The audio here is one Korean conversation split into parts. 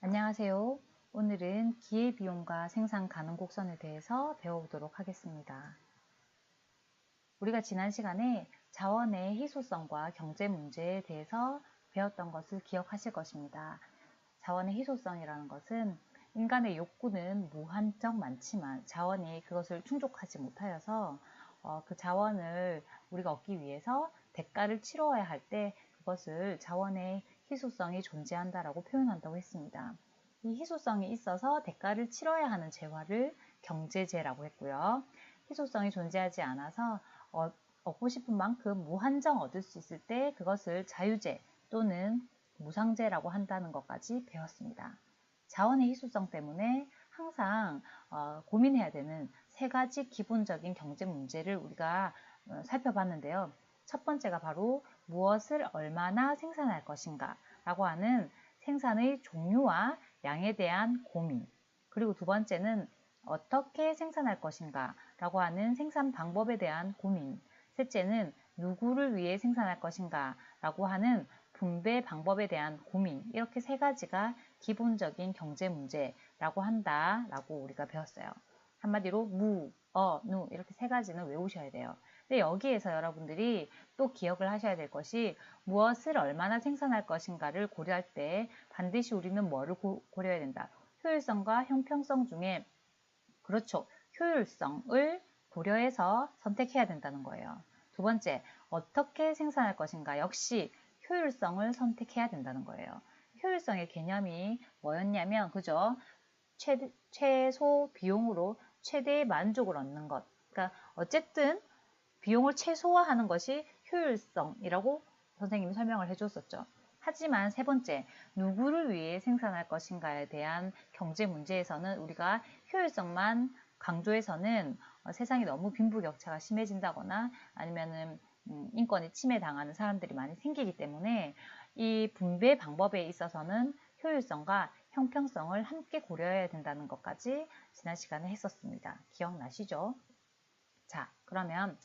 안녕하세요. 오늘은 기회비용과 생산 가능 곡선에 대해서 배워보도록 하겠습니다. 우리가 지난 시간에 자원의 희소성과 경제 문제에 대해서 배웠던 것을 기억하실 것입니다. 자원의 희소성이라는 것은 인간의 욕구는 무한정 많지만 자원이 그것을 충족하지 못하여서 그 자원을 우리가 얻기 위해서 대가를 치러야 할 때 그것을 자원의 희소성이 존재한다라고 표현한다고 했습니다. 이 희소성이 있어서 대가를 치러야 하는 재화를 경제재라고 했고요. 희소성이 존재하지 않아서 얻고 싶은 만큼 무한정 얻을 수 있을 때 그것을 자유재 또는 무상재라고 한다는 것까지 배웠습니다. 자원의 희소성 때문에 항상 고민해야 되는 세 가지 기본적인 경제 문제를 우리가 살펴봤는데요. 첫 번째가 바로 무엇을 얼마나 생산할 것인가 라고 하는 생산의 종류와 양에 대한 고민, 그리고 두 번째는 어떻게 생산할 것인가 라고 하는 생산 방법에 대한 고민, 셋째는 누구를 위해 생산할 것인가 라고 하는 분배 방법에 대한 고민, 이렇게 세 가지가 기본적인 경제 문제라고 한다라고 우리가 배웠어요. 한마디로 무, 누 이렇게 세 가지는 외우셔야 돼요. 근데 여기에서 여러분들이 또 기억을 하셔야 될 것이 무엇을 얼마나 생산할 것인가를 고려할 때 반드시 우리는 뭐를 고려해야 된다. 효율성과 형평성 중에 그렇죠. 효율성을 고려해서 선택해야 된다는 거예요. 두 번째, 어떻게 생산할 것인가 역시 효율성을 선택해야 된다는 거예요. 효율성의 개념이 뭐였냐면 그죠? 최소 비용으로 최대의 만족을 얻는 것. 그러니까 어쨌든 비용을 최소화하는 것이 효율성이라고 선생님이 설명을 해줬었죠. 하지만 세 번째, 누구를 위해 생산할 것인가에 대한 경제 문제에서는 우리가 효율성만 강조해서는 세상이 너무 빈부격차가 심해진다거나 아니면은 인권이 침해당하는 사람들이 많이 생기기 때문에 이 분배 방법에 있어서는 효율성과 형평성을 함께 고려해야 된다는 것까지 지난 시간에 했었습니다. 기억나시죠? 자, 그러면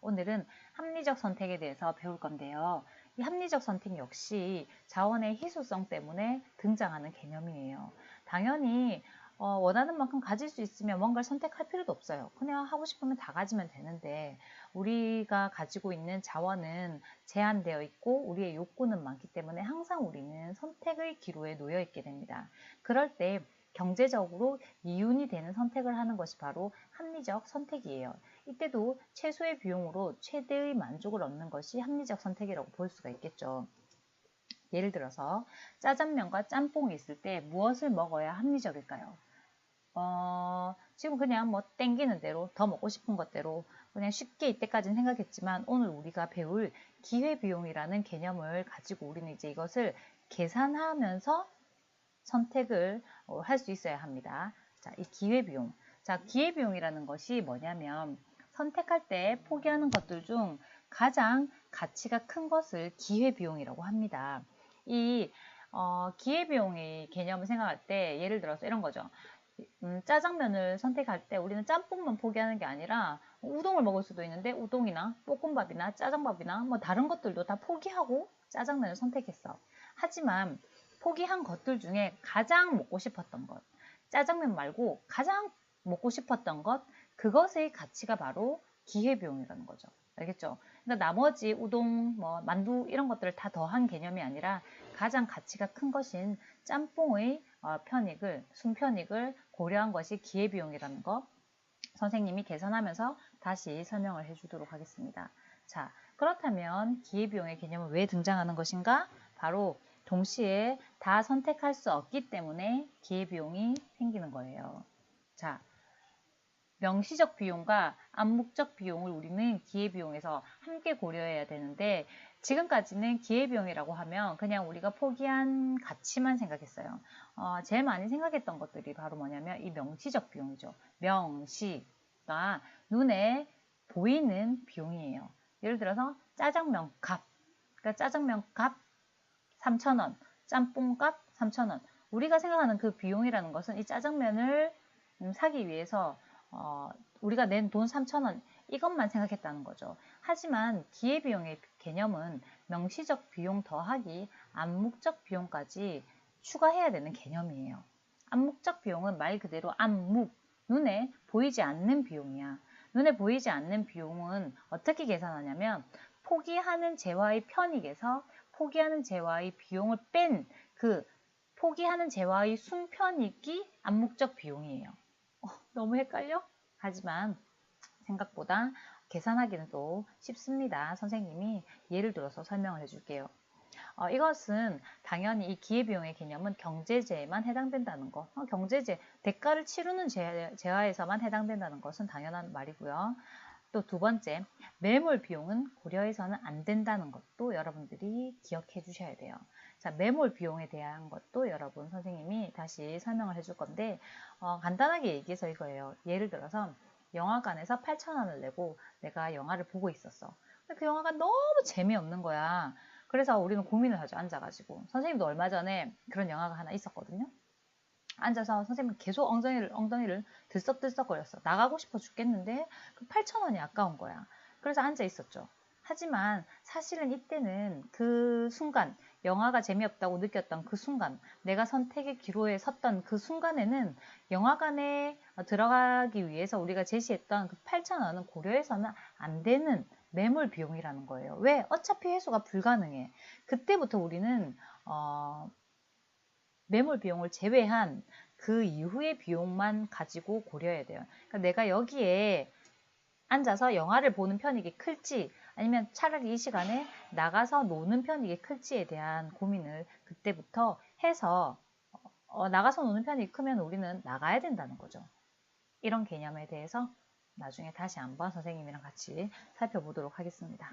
오늘은 합리적 선택에 대해서 배울 건데요. 이 합리적 선택 역시 자원의 희소성 때문에 등장하는 개념이에요. 당연히 원하는 만큼 가질 수 있으면 뭔가를 선택할 필요도 없어요. 그냥 하고 싶으면 다 가지면 되는데 우리가 가지고 있는 자원은 제한되어 있고 우리의 욕구는 많기 때문에 항상 우리는 선택의 기로에 놓여 있게 됩니다. 그럴 때 경제적으로 이윤이 되는 선택을 하는 것이 바로 합리적 선택이에요. 이때도 최소의 비용으로 최대의 만족을 얻는 것이 합리적 선택이라고 볼 수가 있겠죠. 예를 들어서 짜장면과 짬뽕이 있을 때 무엇을 먹어야 합리적일까요? 지금 그냥 뭐 땡기는 대로 더 먹고 싶은 것대로 그냥 쉽게 이때까지는 생각했지만 오늘 우리가 배울 기회비용이라는 개념을 가지고 우리는 이제 이것을 계산하면서 선택을 할 수 있어야 합니다. 자, 이 기회비용. 자, 기회비용이라는 것이 뭐냐면 선택할 때 포기하는 것들 중 가장 가치가 큰 것을 기회비용이라고 합니다. 이 기회비용의 개념을 생각할 때 예를 들어서 이런 거죠. 짜장면을 선택할 때 우리는 짬뽕만 포기하는 게 아니라 우동을 먹을 수도 있는데 우동이나 볶음밥이나 짜장밥이나 뭐 다른 것들도 다 포기하고 짜장면을 선택했어. 하지만 포기한 것들 중에 가장 먹고 싶었던 것, 짜장면 말고 가장 먹고 싶었던 것, 그것의 가치가 바로 기회비용이라는 거죠. 알겠죠? 그러니까 나머지 우동, 뭐 만두 이런 것들을 다 더한 개념이 아니라 가장 가치가 큰 것인 짬뽕의 편익을, 순편익을 고려한 것이 기회비용이라는 거 선생님이 계산하면서 다시 설명을 해주도록 하겠습니다. 자, 그렇다면 기회비용의 개념은 왜 등장하는 것인가? 바로 동시에 다 선택할 수 없기 때문에 기회비용이 생기는 거예요. 자, 명시적 비용과 암묵적 비용을 우리는 기회비용에서 함께 고려해야 되는데 지금까지는 기회비용이라고 하면 그냥 우리가 포기한 가치만 생각했어요. 제일 많이 생각했던 것들이 바로 뭐냐면 이 명시적 비용이죠. 명시가 눈에 보이는 비용이에요. 예를 들어서 짜장면 값, 그러니까 짜장면 값 3,000원, 짬뽕 값 3,000원. 우리가 생각하는 그 비용이라는 것은 이 짜장면을 사기 위해서 우리가 낸 돈 3,000원 이것만 생각했다는 거죠. 하지만 기회비용의 개념은 명시적 비용 더하기 암묵적 비용까지 추가해야 되는 개념이에요. 암묵적 비용은 말 그대로 암묵, 눈에 보이지 않는 비용이야. 눈에 보이지 않는 비용은 어떻게 계산하냐면 포기하는 재화의 편익에서 포기하는 재화의 비용을 뺀 그 포기하는 재화의 순편익이 암묵적 비용이에요. 너무 헷갈려? 하지만 생각보다 계산하기는 또 쉽습니다. 선생님이 예를 들어서 설명을 해줄게요. 이것은 당연히 이 기회비용의 개념은 경제재에만 해당된다는 거. 경제재, 대가를 치르는 재화에서만 해당된다는 것은 당연한 말이고요. 또 두 번째, 매몰 비용은 고려해서는 안 된다는 것도 여러분들이 기억해 주셔야 돼요. 자, 매몰 비용에 대한 것도 여러분 선생님이 다시 설명을 해줄 건데 간단하게 얘기해서 이거예요. 예를 들어서 영화관에서 8,000원을 내고 내가 영화를 보고 있었어. 근데 그 영화가 너무 재미없는 거야. 그래서 우리는 고민을 하죠. 앉아가지고. 선생님도 얼마 전에 그런 영화가 하나 있었거든요. 앉아서 선생님 계속 엉덩이를 들썩들썩거렸어. 나가고 싶어 죽겠는데 그 8,000원이 아까운 거야. 그래서 앉아 있었죠. 하지만 사실은 이때는 그 순간 영화가 재미없다고 느꼈던 그 순간 내가 선택의 기로에 섰던 그 순간에는 영화관에 들어가기 위해서 우리가 제시했던 그 8,000원은 고려해서는 안 되는 매몰 비용이라는 거예요. 왜? 어차피 회수가 불가능해. 그때부터 우리는 매몰 비용을 제외한 그 이후의 비용만 가지고 고려해야 돼요. 그러니까 내가 여기에 앉아서 영화를 보는 편익이 클지 아니면 차라리 이 시간에 나가서 노는 편익이 클지에 대한 고민을 그때부터 해서 나가서 노는 편익이 크면 우리는 나가야 된다는 거죠. 이런 개념에 대해서 나중에 다시 한번 선생님이랑 같이 살펴보도록 하겠습니다.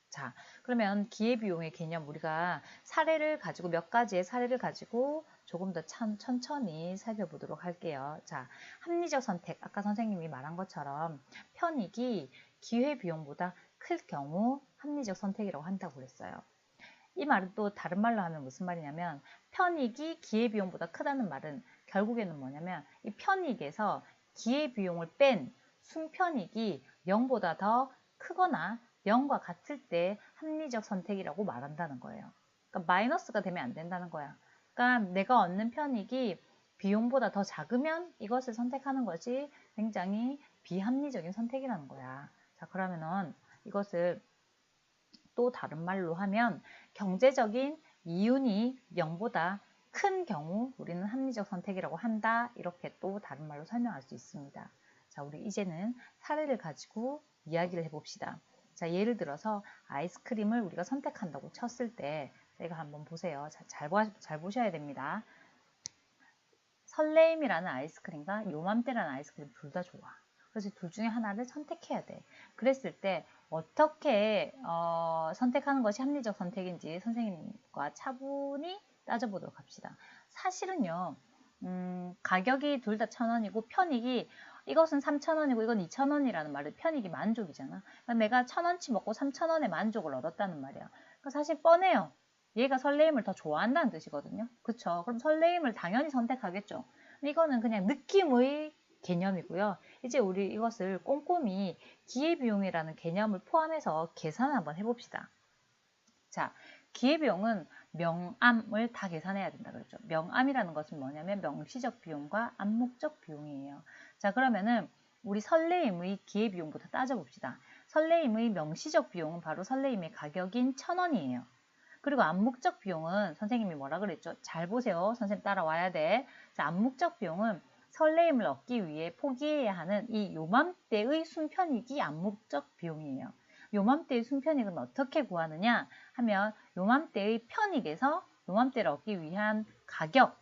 자, 그러면 기회비용의 개념 우리가 사례를 가지고 몇 가지의 사례를 가지고 조금 더 천천히 살펴보도록 할게요. 자, 합리적 선택. 아까 선생님이 말한 것처럼 편익이 기회비용보다 클 경우 합리적 선택이라고 한다고 그랬어요. 이 말은 또 다른 말로 하면 무슨 말이냐면 편익이 기회비용보다 크다는 말은 결국에는 뭐냐면 이 편익에서 기회비용을 뺀 순편익이 0보다 더 크거나 0과 같을 때 합리적 선택이라고 말한다는 거예요. 그러니까 마이너스가 되면 안 된다는 거야. 그러니까 내가 얻는 편익이 비용보다 더 작으면 이것을 선택하는 것이 굉장히 비합리적인 선택이라는 거야. 자, 그러면은 이것을 또 다른 말로 하면 경제적인 이윤이 0보다 큰 경우 우리는 합리적 선택이라고 한다. 이렇게 또 다른 말로 설명할 수 있습니다. 자, 우리 이제는 사례를 가지고 이야기를 해봅시다. 자, 예를 들어서 아이스크림을 우리가 선택한다고 쳤을 때 이거 한번 보세요. 잘 보셔야 됩니다. 설레임이라는 아이스크림과 요맘때라는 아이스크림 둘 다 좋아. 그래서 둘 중에 하나를 선택해야 돼. 그랬을 때 어떻게 선택하는 것이 합리적 선택인지 선생님과 차분히 따져보도록 합시다. 사실은요. 가격이 둘 다 1,000원이고 편익이 이것은 3,000원이고 이건 2,000원이라는 말은 편익이 만족이잖아. 그러니까 내가 1,000원치 먹고 3,000원의 만족을 얻었다는 말이야. 그러니까 사실 뻔해요. 얘가 설레임을 더 좋아한다는 뜻이거든요. 그쵸? 그럼 설레임을 당연히 선택하겠죠. 이거는 그냥 느낌의 개념이고요. 이제 우리 이것을 꼼꼼히 기회비용이라는 개념을 포함해서 계산을 한번 해봅시다. 자, 기회비용은 명암을 다 계산해야 된다 그랬죠. 명암이라는 것은 뭐냐면 명시적 비용과 암묵적 비용이에요. 자, 그러면은 우리 설레임의 기회비용부터 따져봅시다. 설레임의 명시적 비용은 바로 설레임의 가격인 1,000원이에요. 그리고 암묵적 비용은 선생님이 뭐라 그랬죠? 잘 보세요. 선생님 따라와야 돼. 자, 암묵적 비용은 설레임을 얻기 위해 포기해야 하는 이 요맘때의 순편익이 암묵적 비용이에요. 요맘때의 순편익은 어떻게 구하느냐 하면 요맘때의 편익에서 요맘때를 얻기 위한 가격,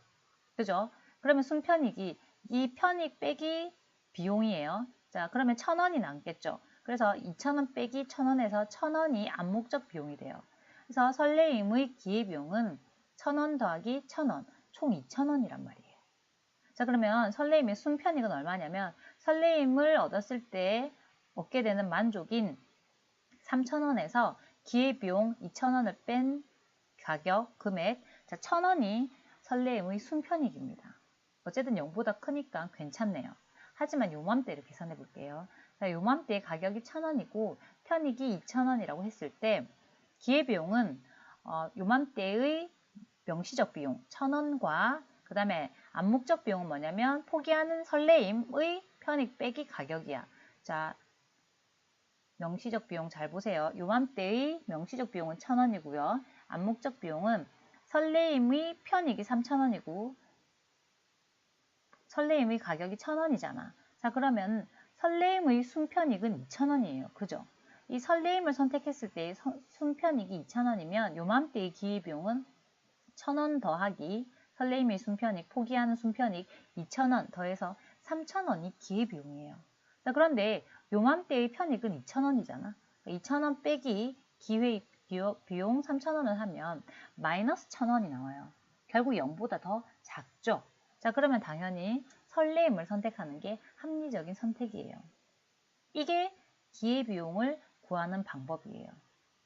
그죠? 그러면 순편익이 이 편익 빼기 비용이에요. 자, 그러면 1,000원이 남겠죠. 그래서 2,000원 빼기 1,000원에서 1,000원이 암묵적 비용이 돼요. 그래서 설레임의 기회비용은 1,000원 더하기 1,000원, 총 2,000원이란 말이에요. 자, 그러면 설레임의 순편익은 얼마냐면 설레임을 얻었을 때 얻게 되는 만족인 3,000원에서 기회비용 2,000원을 뺀 가격, 금액, 자, 1,000원이 설레임의 순편익입니다. 어쨌든 0보다 크니까 괜찮네요. 하지만 요맘때를 계산해 볼게요. 자, 요맘때 가격이 1,000원이고 편익이 2,000원이라고 했을 때 기회비용은 요맘때의 명시적 비용 1,000원과 그 다음에 암묵적 비용은 뭐냐면 포기하는 설레임의 편익 빼기 가격이야. 자, 명시적 비용 잘 보세요. 요맘때의 명시적 비용은 1,000원이고요. 암묵적 비용은 설레임의 편익이 3,000원이고 설레임의 가격이 1,000원이잖아. 자, 그러면 설레임의 순편익은 2,000원이에요. 그죠? 이 설레임을 선택했을 때의 순편익이 2,000원이면 요맘때의 기회비용은 1,000원 더하기 설레임의 순편익, 포기하는 순편익 2,000원 더해서 3,000원이 기회비용이에요. 자, 그런데 요맘때의 편익은 2,000원이잖아. 2,000원 빼기 기회비용 3,000원을 하면 마이너스 1,000원이 나와요. 결국 0보다 더 작죠. 자, 그러면 당연히 설레임을 선택하는 게 합리적인 선택이에요. 이게 기회비용을 구하는 방법이에요.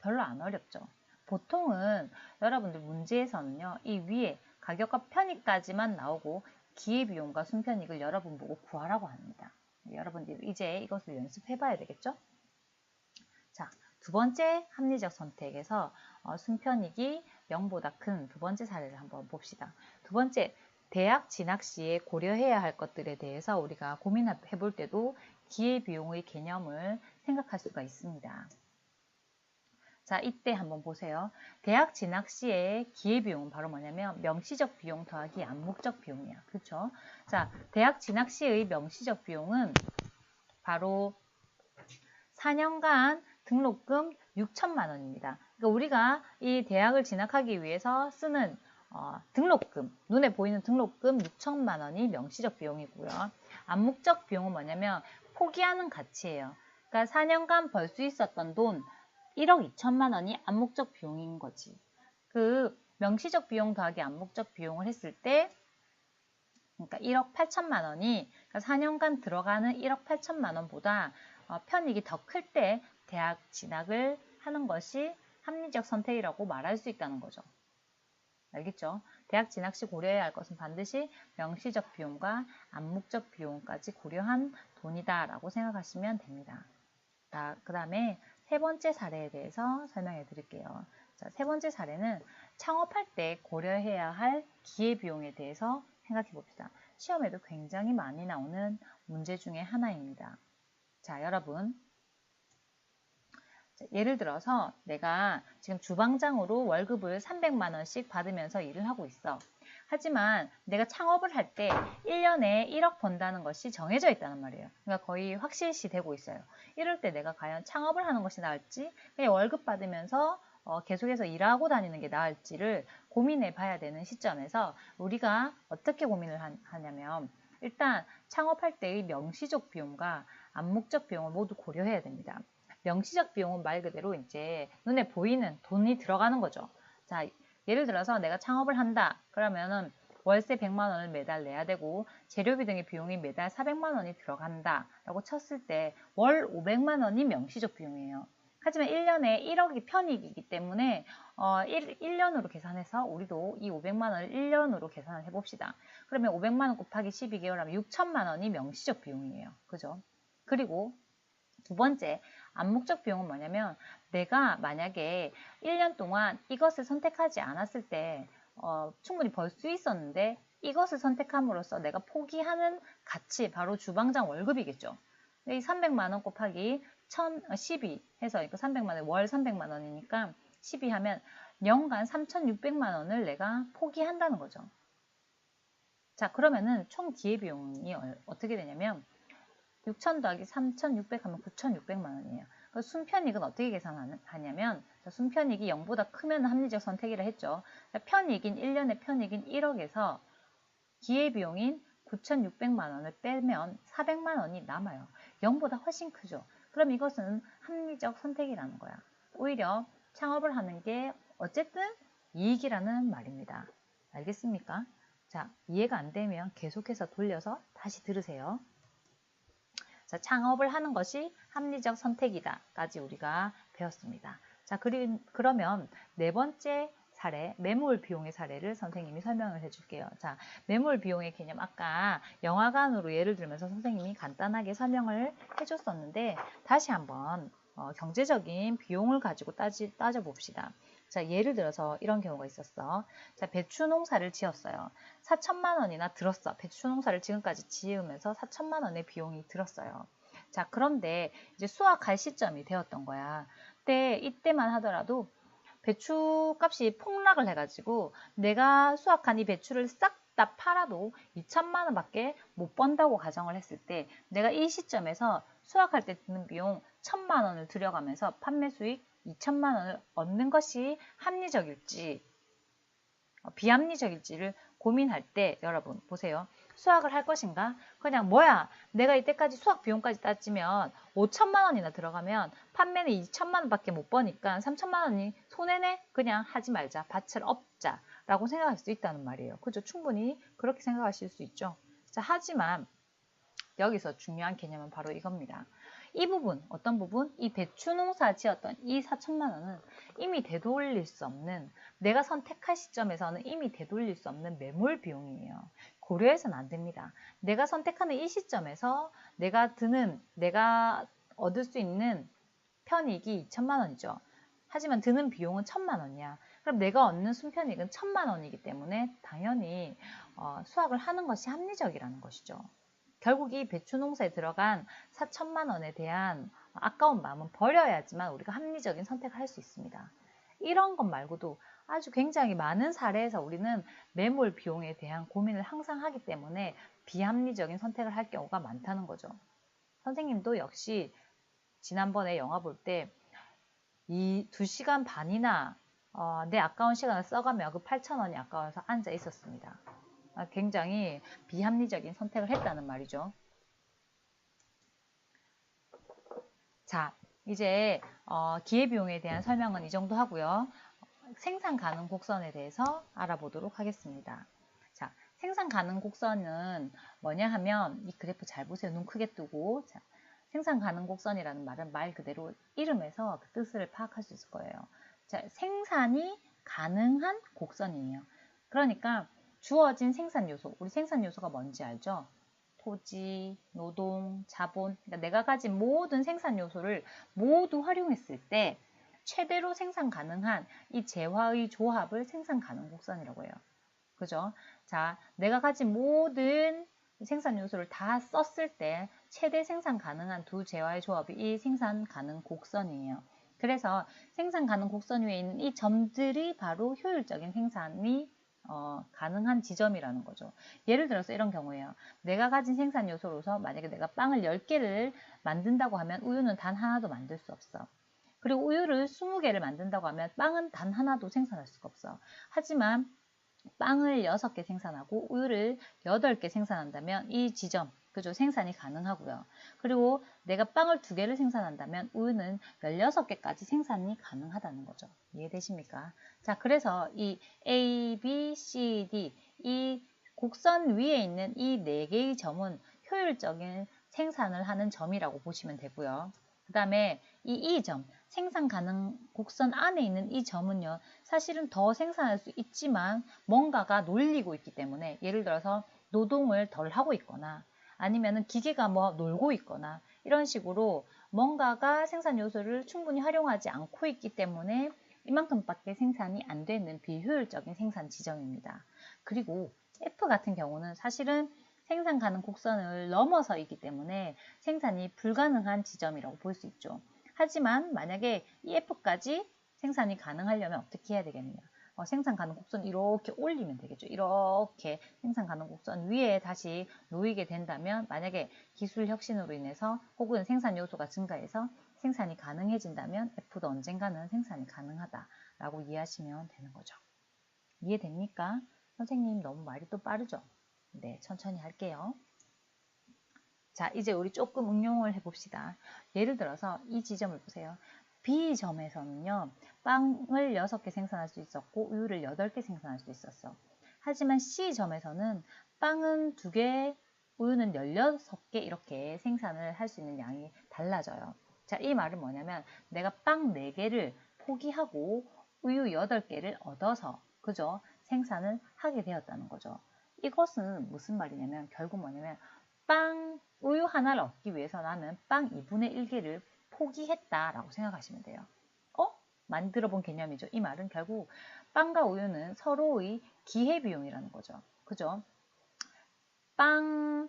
별로 안 어렵죠. 보통은 여러분들 문제에서는요, 이 위에 가격과 편익까지만 나오고 기회비용과 순편익을 여러분 보고 구하라고 합니다. 여러분들 이제 이것을 연습해 봐야 되겠죠? 자, 두 번째 합리적 선택에서 순편익이 0보다 큰 두 번째 사례를 한번 봅시다. 두 번째, 대학 진학 시에 고려해야 할 것들에 대해서 우리가 고민해 볼 때도 기회비용의 개념을 생각할 수가 있습니다. 자, 이때 한번 보세요. 대학 진학 시의 기회비용은 바로 뭐냐면 명시적 비용 더하기 암묵적 비용이야. 그렇죠? 자, 대학 진학 시의 명시적 비용은 바로 4년간 등록금 6천만 원입니다. 그러니까 우리가 이 대학을 진학하기 위해서 쓰는 등록금, 눈에 보이는 등록금 6천만 원이 명시적 비용이고요. 암묵적 비용은 뭐냐면 포기하는 가치예요. 그러니까 4년간 벌 수 있었던 돈 1억 2천만 원이 암묵적 비용인 거지. 그 명시적 비용 더하기 암묵적 비용을 했을 때 그러니까 1억 8천만 원이 그러니까 4년간 들어가는 1억 8천만 원보다 편익이 더 클 때 대학 진학을 하는 것이 합리적 선택이라고 말할 수 있다는 거죠. 알겠죠? 대학 진학 시 고려해야 할 것은 반드시 명시적 비용과 암묵적 비용까지 고려한 돈이다 라고 생각하시면 됩니다. 그 다음에 세 번째 사례에 대해서 설명해 드릴게요. 자, 세 번째 사례는 창업할 때 고려해야 할 기회비용에 대해서 생각해 봅시다. 시험에도 굉장히 많이 나오는 문제 중에 하나입니다. 자, 여러분. 예를 들어서 내가 지금 주방장으로 월급을 300만 원씩 받으면서 일을 하고 있어. 하지만 내가 창업을 할 때 1년에 1억 번다는 것이 정해져 있다는 말이에요. 그러니까 거의 확실시 되고 있어요. 이럴 때 내가 과연 창업을 하는 것이 나을지 그냥 월급 받으면서 계속해서 일하고 다니는 게 나을지를 고민해 봐야 되는 시점에서 우리가 어떻게 고민을 하냐면 일단 창업할 때의 명시적 비용과 암묵적 비용을 모두 고려해야 됩니다. 명시적 비용은 말 그대로 이제 눈에 보이는 돈이 들어가는 거죠. 자, 예를 들어서 내가 창업을 한다. 그러면은 월세 100만 원을 매달 내야 되고 재료비 등의 비용이 매달 400만 원이 들어간다 라고 쳤을 때 월 500만 원이 명시적 비용이에요. 하지만 1년에 1억이 편익이기 때문에 1년으로 계산해서 우리도 이 500만 원을 1년으로 계산을 해봅시다. 그러면 500만 원 곱하기 12개월 하면 6천만 원이 명시적 비용이에요. 그죠? 그리고 두 번째, 암묵적 비용은 뭐냐면 내가 만약에 1년 동안 이것을 선택하지 않았을 때 충분히 벌 수 있었는데 이것을 선택함으로써 내가 포기하는 가치, 바로 주방장 월급이겠죠. 이 300만 원 곱하기 12 해서 그러니까 300만 원, 월 300만 원이니까 12 하면 연간 3,600만 원을 내가 포기한다는 거죠. 자, 그러면은 총 기회비용이 어떻게 되냐면 6,000 더하기 3,600 하면 9,600만 원이에요. 순편익은 어떻게 계산하냐면 순편익이 0보다 크면 합리적 선택이라 했죠. 편익인 1년의 편익인 1억에서 기회비용인 9,600만 원을 빼면 400만 원이 남아요. 0보다 훨씬 크죠. 그럼 이것은 합리적 선택이라는 거야. 오히려 창업을 하는 게 어쨌든 이익이라는 말입니다. 알겠습니까? 자, 이해가 안 되면 계속해서 돌려서 다시 들으세요. 자, 창업을 하는 것이 합리적 선택이다까지 우리가 배웠습니다. 자, 그러면 네 번째 사례, 매몰 비용의 사례를 선생님이 설명을 해줄게요. 자, 매몰 비용의 개념 아까 영화관으로 예를 들면서 선생님이 간단하게 설명을 해줬었는데 다시 한번 경제적인 비용을 가지고 따져봅시다. 자, 예를 들어서 이런 경우가 있었어. 자, 배추 농사를 지었어요. 4천만 원이나 들었어. 배추 농사를 지금까지 지으면서 4천만 원의 비용이 들었어요. 자, 그런데 이제 수확할 시점이 되었던 거야. 이때만 하더라도 배추 값이 폭락을 해가지고 내가 수확한 이 배추를 싹 다 팔아도 2천만 원밖에 못 번다고 가정을 했을 때 내가 이 시점에서 수확할 때 드는 비용 1천만 원을 들여가면서 판매 수익 2천만 원을 얻는 것이 합리적일지 비합리적일지를 고민할 때 여러분 보세요. 수학을 할 것인가? 그냥 뭐야 내가 이때까지 수학 비용까지 따지면 5천만 원이나 들어가면 판매는 2천만 원밖에 못 버니까 3천만 원이 손해네? 그냥 하지 말자. 밭을 업자 라고 생각할 수 있다는 말이에요. 그죠? 충분히 그렇게 생각하실 수 있죠. 자, 하지만 여기서 중요한 개념은 바로 이겁니다. 이 부분, 어떤 부분? 이 배추 농사 지었던 이 4천만 원은 이미 되돌릴 수 없는, 내가 선택할 시점에서는 이미 되돌릴 수 없는 매몰 비용이에요. 고려해서는 안 됩니다. 내가 선택하는 이 시점에서 내가 얻을 수 있는 편익이 2천만 원이죠. 하지만 드는 비용은 1천만 원이야. 그럼 내가 얻는 순편익은 1천만 원이기 때문에 당연히 수확을 하는 것이 합리적이라는 것이죠. 결국 이 배추 농사에 들어간 4천만 원에 대한 아까운 마음은 버려야지만 우리가 합리적인 선택을 할 수 있습니다. 이런 것 말고도 아주 굉장히 많은 사례에서 우리는 매몰 비용에 대한 고민을 항상 하기 때문에 비합리적인 선택을 할 경우가 많다는 거죠. 선생님도 역시 지난번에 영화 볼 때 이 2시간 반이나 내 아까운 시간을 써가며 그 8천 원이 아까워서 앉아 있었습니다. 굉장히 비합리적인 선택을 했다는 말이죠. 자, 이제 기회비용에 대한 설명은 이 정도 하고요. 생산 가능 곡선에 대해서 알아보도록 하겠습니다. 자, 생산 가능 곡선은 뭐냐 하면 이 그래프 잘 보세요. 눈 크게 뜨고. 자, 생산 가능 곡선이라는 말은 말 그대로 이름에서 그 뜻을 파악할 수 있을 거예요. 자, 생산이 가능한 곡선이에요. 그러니까 주어진 생산 요소, 우리 생산 요소가 뭔지 알죠? 토지, 노동, 자본, 그러니까 내가 가진 모든 생산 요소를 모두 활용했을 때 최대로 생산 가능한 이 재화의 조합을 생산 가능 곡선이라고 해요. 그죠? 자, 내가 가진 모든 생산 요소를 다 썼을 때 최대 생산 가능한 두 재화의 조합이 이 생산 가능 곡선이에요. 그래서 생산 가능 곡선 위에 있는 이 점들이 바로 효율적인 생산이 가능한 지점이라는 거죠. 예를 들어서 이런 경우에요. 내가 가진 생산 요소로서 만약에 내가 빵을 10개를 만든다고 하면 우유는 단 하나도 만들 수 없어. 그리고 우유를 20개를 만든다고 하면 빵은 단 하나도 생산할 수가 없어. 하지만 빵을 6개 생산하고 우유를 8개 생산한다면 이 지점, 그죠? 생산이 가능하고요. 그리고 내가 빵을 2개를 생산한다면 우유는 16개까지 생산이 가능하다는 거죠. 이해되십니까? 자, 그래서 이 A, B, C, D 이 곡선 위에 있는 이 4개의 점은 효율적인 생산을 하는 점이라고 보시면 되고요. 그 다음에 이 점, 생산 가능 곡선 안에 있는 이 점은요, 사실은 더 생산할 수 있지만 뭔가가 놀리고 있기 때문에 예를 들어서 노동을 덜 하고 있거나 아니면은 기계가 뭐 놀고 있거나 이런 식으로 뭔가가 생산 요소를 충분히 활용하지 않고 있기 때문에 이만큼밖에 생산이 안 되는 비효율적인 생산 지점입니다. 그리고 F 같은 경우는 사실은 생산 가능 곡선을 넘어서 있기 때문에 생산이 불가능한 지점이라고 볼 수 있죠. 하지만 만약에 이 F까지 생산이 가능하려면 어떻게 해야 되겠느냐. 생산 가능 곡선 이렇게 올리면 되겠죠. 이렇게 생산 가능 곡선 위에 다시 놓이게 된다면 만약에 기술 혁신으로 인해서 혹은 생산 요소가 증가해서 생산이 가능해진다면 F도 언젠가는 생산이 가능하다라고 이해하시면 되는 거죠. 이해됩니까? 선생님 너무 말이 또 빠르죠? 네, 천천히 할게요. 자, 이제 우리 조금 응용을 해봅시다. 예를 들어서 이 지점을 보세요. B점에서는요, 빵을 6개 생산할 수 있었고, 우유를 8개 생산할 수 있었어. 하지만 C점에서는 빵은 2개, 우유는 16개 이렇게 생산을 할 수 있는 양이 달라져요. 자, 이 말은 뭐냐면, 내가 빵 4개를 포기하고 우유 8개를 얻어서, 그죠? 생산을 하게 되었다는 거죠. 이것은 무슨 말이냐면, 결국 뭐냐면, 우유 하나를 얻기 위해서 나는 빵 2분의 1개를 포기했다라고 생각하시면 돼요. 만들어 본 개념이죠. 이 말은 결국 빵과 우유는 서로의 기회비용이라는 거죠. 그죠? 빵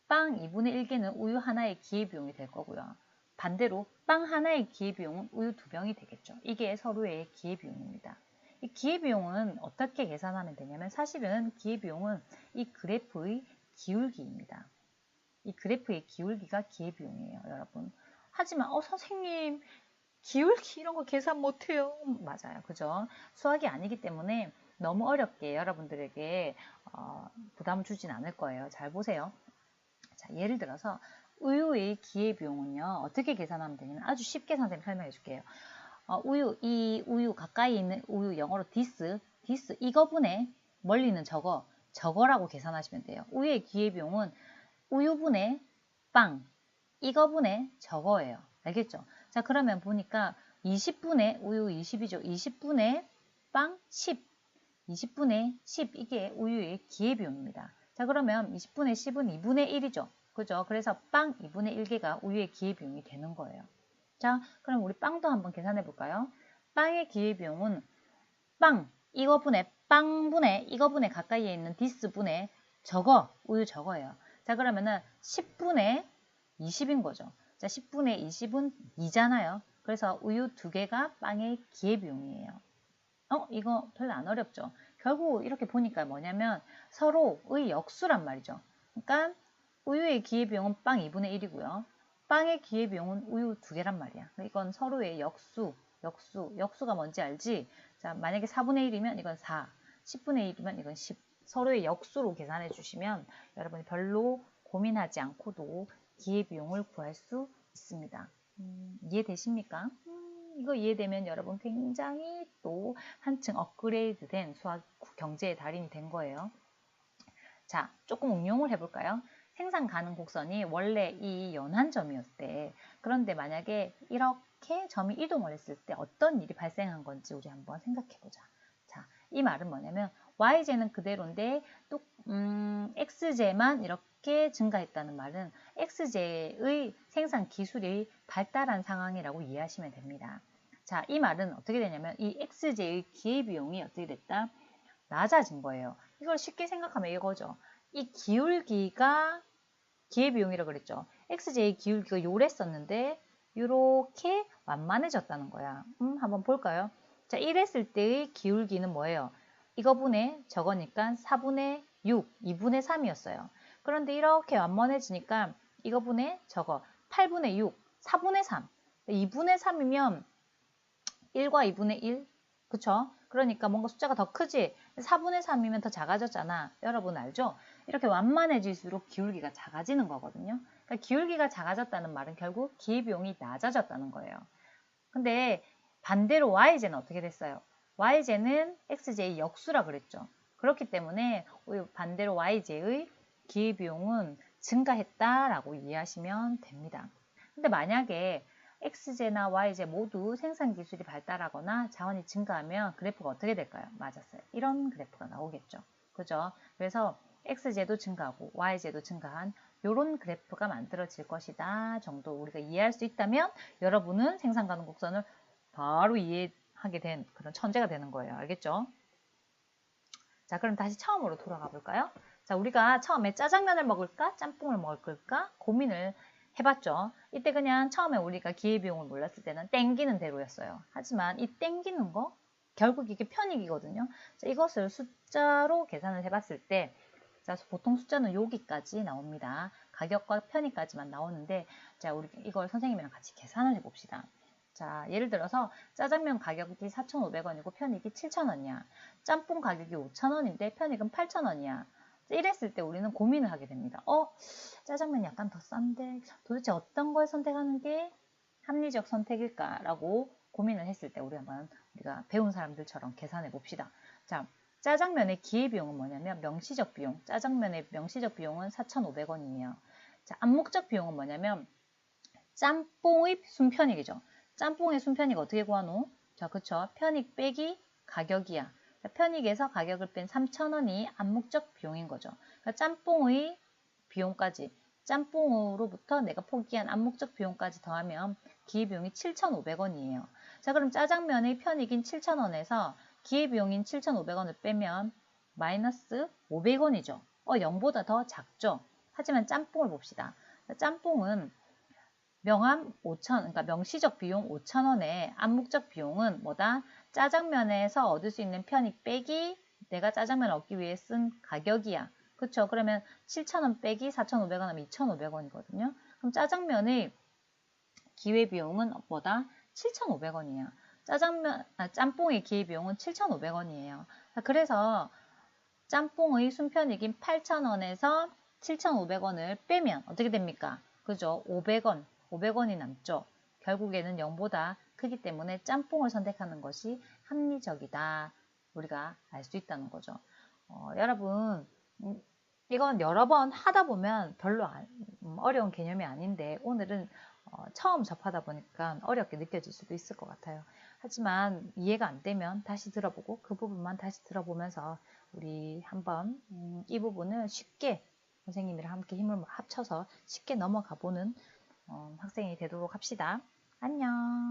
2분의 1개는 우유 하나의 기회비용이 될 거고요. 반대로 빵 하나의 기회비용은 우유 2병이 되겠죠. 이게 서로의 기회비용입니다. 이 기회비용은 어떻게 계산하면 되냐면 사실은 기회비용은 이 그래프의 기울기입니다. 이 그래프의 기울기가 기회비용이에요, 여러분. 하지만 선생님 기울기 이런 거 계산 못해요. 맞아요, 그죠? 수학이 아니기 때문에 너무 어렵게 여러분들에게 부담을 주진 않을 거예요. 잘 보세요. 자, 예를 들어서 우유의 기회비용은요, 어떻게 계산하면 되냐면 아주 쉽게 선생님 설명해 줄게요. 이 우유 가까이 있는 우유 영어로 this 이거분의 멀리 있는 저거라고 계산하시면 돼요. 우유의 기회비용은 우유분의 빵 이거분의 저거예요. 알겠죠? 자, 그러면 보니까 20분의 우유 20이죠. 20분의 빵 10 20분의 10 이게 우유의 기회비용입니다. 자, 그러면 20분의 10은 2분의 1이죠. 그죠? 그래서 빵 2분의 1개가 우유의 기회비용이 되는 거예요. 자, 그럼 우리 빵도 한번 계산해 볼까요? 빵의 기회비용은 빵 이거분의 가까이에 있는 디스분의 우유 저거예요. 자, 그러면은 10분의 20인 거죠. 자, 10분의 20은 2잖아요. 그래서 우유 2개가 빵의 기회비용이에요. 이거 별로 안 어렵죠. 결국 이렇게 보니까 뭐냐면 서로의 역수란 말이죠. 그러니까 우유의 기회비용은 빵 2분의 1이고요. 빵의 기회비용은 우유 2개란 말이야. 이건 서로의 역수가 뭔지 알지? 자, 만약에 4분의 1이면 이건 4, 10분의 1이면 이건 10. 서로의 역수로 계산해 주시면 여러분이 별로 고민하지 않고도 기회비용을 구할 수 있습니다. 이해되십니까? 이거 이해되면 여러분 굉장히 또 한층 업그레이드된 수학 경제의 달인이 된 거예요. 자, 조금 응용을 해볼까요? 생산 가능 곡선이 원래 이 연한점이었대. 그런데 만약에 이렇게 점이 이동을 했을 때 어떤 일이 발생한 건지 우리 한번 생각해보자. 자, 이 말은 뭐냐면 y제는 그대로인데 또 x제만 이렇게 증가했다는 말은 x제의 생산 기술이 발달한 상황이라고 이해하시면 됩니다. 자, 이 말은 어떻게 되냐면 이 x제의 기회비용이 어떻게 됐다? 낮아진 거예요. 이걸 쉽게 생각하면 이거죠. 이 기울기가 기회비용이라고 그랬죠. x제의 기울기가 요랬었는데 이렇게 완만해졌다는 거야. 한번 볼까요? 자, 이랬을 때의 기울기는 뭐예요? 이거분의 저거니까 4분의 6, 2분의 3이었어요. 그런데 이렇게 완만해지니까 이거분의 저거 8분의 6, 4분의 3, 2분의 3이면 1과 2분의 1, 그쵸? 그러니까 뭔가 숫자가 더 크지? 4분의 3이면 더 작아졌잖아. 여러분 알죠? 이렇게 완만해질수록 기울기가 작아지는 거거든요. 그러니까 기울기가 작아졌다는 말은 결국 기회비용이 낮아졌다는 거예요. 근데 반대로 y제는 어떻게 됐어요? y제는 x제의 역수라 그랬죠. 그렇기 때문에 반대로 y제의 기회비용은 증가했다라고 이해하시면 됩니다. 근데 만약에 x제나 y제 모두 생산 기술이 발달하거나 자원이 증가하면 그래프가 어떻게 될까요? 맞았어요. 이런 그래프가 나오겠죠. 그죠? 그래서 x제도 증가하고 y제도 증가한 이런 그래프가 만들어질 것이다 정도 우리가 이해할 수 있다면 여러분은 생산 가능 곡선을 바로 이해하게 된 그런 천재가 되는 거예요. 알겠죠? 자, 그럼 다시 처음으로 돌아가 볼까요? 자, 우리가 처음에 짜장면을 먹을까? 짬뽕을 먹을까? 고민을 해봤죠. 이때 그냥 처음에 우리가 기회비용을 몰랐을 때는 땡기는 대로였어요. 하지만 이 땡기는 거 결국 이게 편익이거든요. 자, 이것을 숫자로 계산을 해봤을 때 자, 보통 숫자는 여기까지 나옵니다. 가격과 편익까지만 나오는데 자, 우리 이걸 선생님이랑 같이 계산을 해봅시다. 자, 예를 들어서 짜장면 가격이 4,500원이고 편익이 7,000원이야. 짬뽕 가격이 5,000원인데 편익은 8,000원이야. 이랬을 때 우리는 고민을 하게 됩니다. 짜장면이 약간 더 싼데 도대체 어떤 걸 선택하는 게 합리적 선택일까라고 고민을 했을 때 우리가 배운 사람들처럼 계산해 봅시다. 자, 짜장면의 기회비용은 뭐냐면 명시적 비용. 짜장면의 명시적 비용은 4,500원이에요. 자, 암묵적 비용은 뭐냐면 짬뽕의 순편익이죠. 짬뽕의 순편익 어떻게 구하노? 자, 그쵸. 편익 빼기 가격이야. 편익에서 가격을 뺀 3,000원이 암묵적 비용인 거죠. 그러니까 짬뽕의 비용까지, 짬뽕으로부터 내가 포기한 암묵적 비용까지 더하면 기회비용이 7,500원이에요. 자, 그럼 짜장면의 편익인 7,000원에서 기회비용인 7,500원을 빼면 마이너스 500원이죠. 0보다 더 작죠. 하지만 짬뽕을 봅시다. 짬뽕은 명함 5,000, 그러니까 명시적 비용 5,000원에 암묵적 비용은 뭐다? 짜장면에서 얻을 수 있는 편익 빼기 내가 짜장면 얻기 위해 쓴 가격이야. 그쵸? 그러면 7,000원 빼기 4,500원 하면 2,500원이거든요. 그럼 짜장면의 기회비용은 뭐다? 7,500원이에요. 짬뽕의 기회비용은 7,500원이에요. 그래서 짬뽕의 순편익인 8,000원에서 7,500원을 빼면 어떻게 됩니까? 그죠? 500원이 남죠. 결국에는 0보다 크기 때문에 짬뽕을 선택하는 것이 합리적이다. 우리가 알 수 있다는 거죠. 여러분, 이건 여러 번 하다 보면 별로 어려운 개념이 아닌데 오늘은 처음 접하다 보니까 어렵게 느껴질 수도 있을 것 같아요. 하지만 이해가 안 되면 다시 들어보고 그 부분만 다시 들어보면서 우리 한번 이 부분을 쉽게 선생님이랑 함께 힘을 합쳐서 쉽게 넘어가 보는 학생이 되도록 합시다. 안녕.